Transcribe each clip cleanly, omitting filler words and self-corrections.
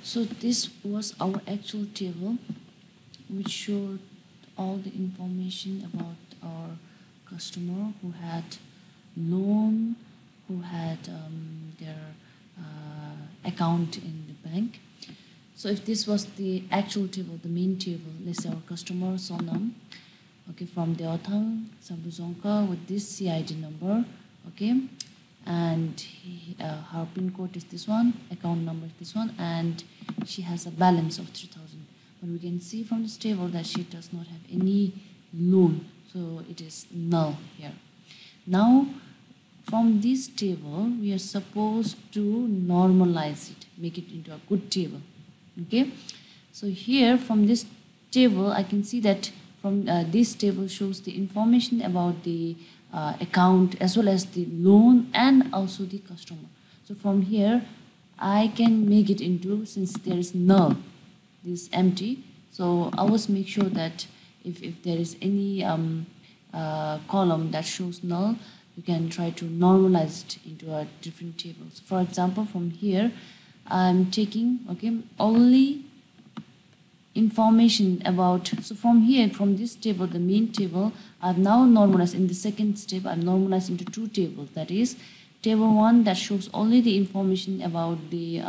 So this was our actual table which showed all the information about our customer who had loan, who had their account in the bank. So if this was the actual table, the main table, let's say our customer Sonam, okay, from Deothang, Sambuzonka with this CID number, okay, and her pin code is this one, account number is this one, and she has a balance of 3,000. But we can see from this table that she does not have any loan, so it is null here. Now, from this table, we are supposed to normalize it, make it into a good table. Okay, so here from this table, I can see that from this table shows the information about the account as well as the loan and also the customer. So from here, I can make it into, since there is null, this empty. So I always make sure that if there is any column that shows null, you can try to normalize it into a different table. So for example, from here, I'm taking, okay, only information about, so from here, from this table, the main table, I've now normalized in the second step, I've normalized into two tables. That is, table 1 that shows only the information about the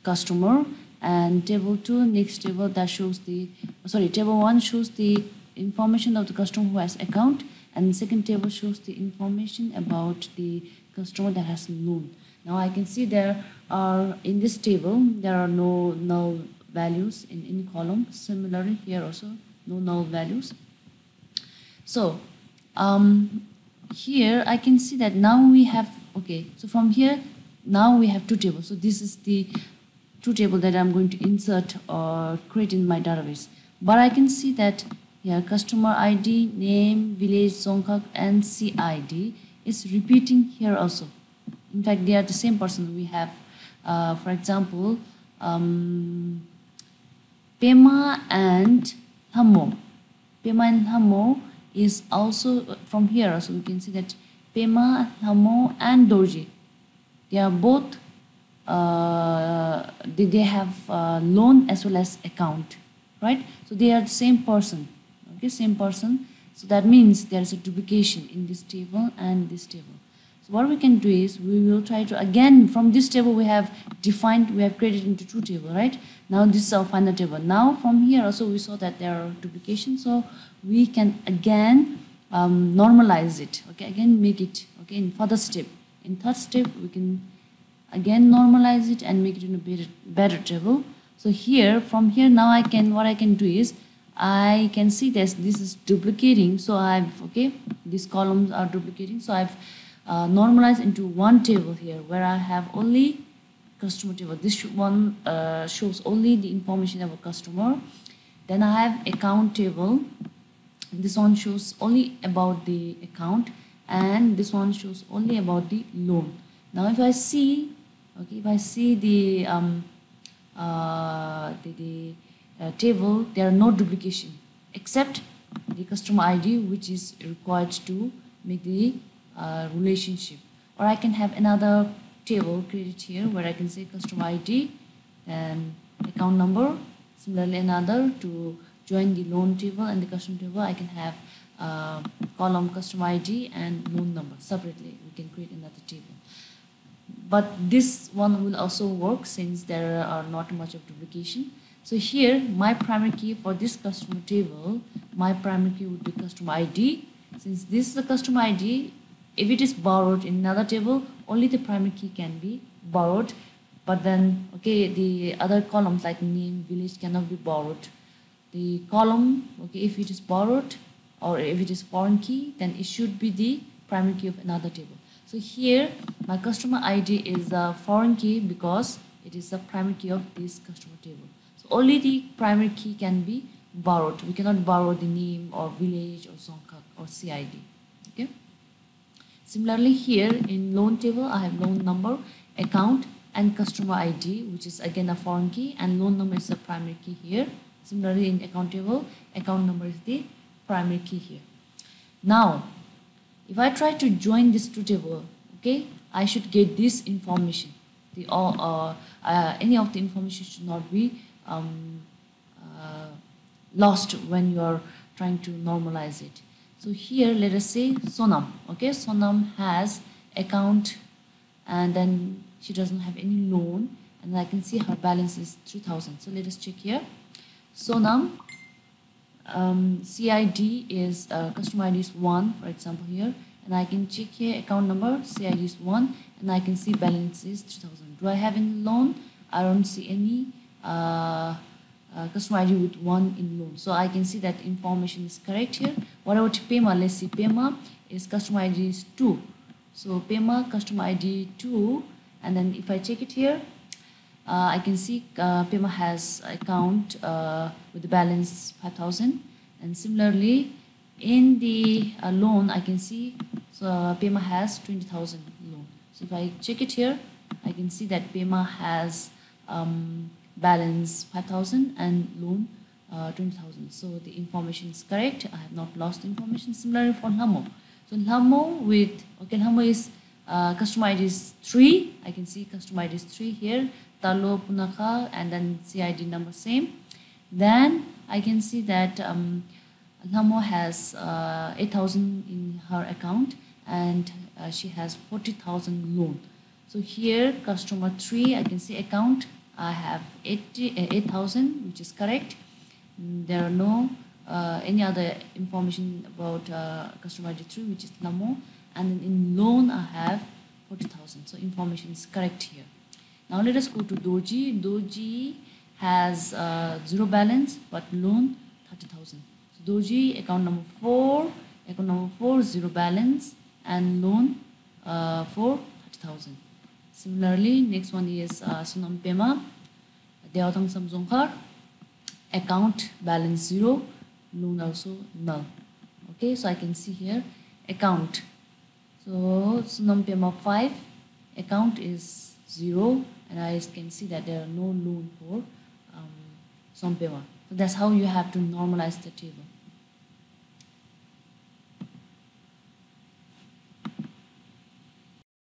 customer, and table 2, next table that shows the, sorry, table 1 shows the information of the customer who has account, and the second table shows the information about the customer that has loan. Now I can see there are, in this table, there are no null values in any column. Similarly, here also, no null values. So, here I can see that now we have, okay, so from here, now we have two tables. So this is the two table that I'm going to insert or create in my database. But I can see that here, customer ID, name, village, Songkhak, and CID is repeating here also. In fact, they are the same person. We have, for example, Pema and Hamo. Pema and Hamo is also from here. So we can see that Pema, Hamo, and Dorji, they are both, they have loan as well as account, right? So they are the same person, okay, same person. So that means there is a duplication in this table and this table. So what we can do is we will try to, again, from this table we have defined, we have created into two tables, right? Now this is our final table. Now from here also we saw that there are duplications, so we can again normalize it, okay, again make it, okay, in further step. In third step, we can again normalize it and make it in a better table. So here, from here now I can, what I can do is, I can see that this is duplicating, so I've, okay, these columns are duplicating, so I've normalized into one table here where I have only customer table. This one shows only the information of a customer. Then I have account table. This one shows only about the account, and this one shows only about the loan. Now if I see, okay, if I see the table, there are no duplication except the customer ID, which is required to make the relationship. Or I can have another table created here where I can say customer ID and account number. Similarly, another to join the loan table and the customer table, I can have column customer ID and loan number separately. We can create another table. But this one will also work since there are not much of duplication. So here, my primary key for this customer table, my primary key would be customer ID. Since this is the customer ID, if it is borrowed in another table, only the primary key can be borrowed. But then, okay, the other columns like name, village cannot be borrowed. The column, okay, if it is borrowed or if it is foreign key, then it should be the primary key of another table. So here, my customer ID is a foreign key because it is the primary key of this customer table. So only the primary key can be borrowed. We cannot borrow the name or village or Songkhak or CID. Okay. Similarly, here in loan table, I have loan number, account, and customer ID, which is again a foreign key, and loan number is the primary key here. Similarly, in account table, account number is the primary key here. Now, if I try to join these two tables, okay, I should get this information. any of the information should not be lost when you are trying to normalize it. So here let us say Sonam. Okay, Sonam has account and then she doesn't have any loan, and I can see her balance is 3,000. So let us check here. Sonam, CID is customer ID is 1, for example here, and I can check here account number, CID is 1, and I can see balance is 3,000. Do I have any loan? I don't see any customer ID with 1 in loan. So I can see that information is correct here. What about Pema? Let's see, Pema is customer ID is 2. So Pema customer ID 2, and then if I check it here, I can see Pema has account with the balance 5,000, and similarly in the loan I can see Pema has 20,000 loan. So if I check it here, I can see that Pema has balance 5,000 and loan 20,000. So the information is correct. I have not lost information. Similarly for Lhamo. So Lhamo with, okay, Lhamo is customer ID is 3. I can see customer ID is 3 here. Talo, Punakha, and then CID number same. Then I can see that Lhamo has 8,000 in her account, and she has 40,000 loan. So here customer 3, I can see account, I have 8,000, which is correct. There are no any other information about customer ID 3, which is Lhamo, and then in loan I have 40,000. So information is correct here. Now let us go to Dorji. Dorji has 0 balance but loan 30,000. So Dorji account number 4, 0 balance and loan for 30,000. Similarly, next one is Sonam Pema, Deothang Samzongkar, account balance 0, loan also null. Okay, so I can see here account. So Sonam Pema 5, account is 0, and I can see that there are no loan for Sonam Pema. So that's how you have to normalize the table.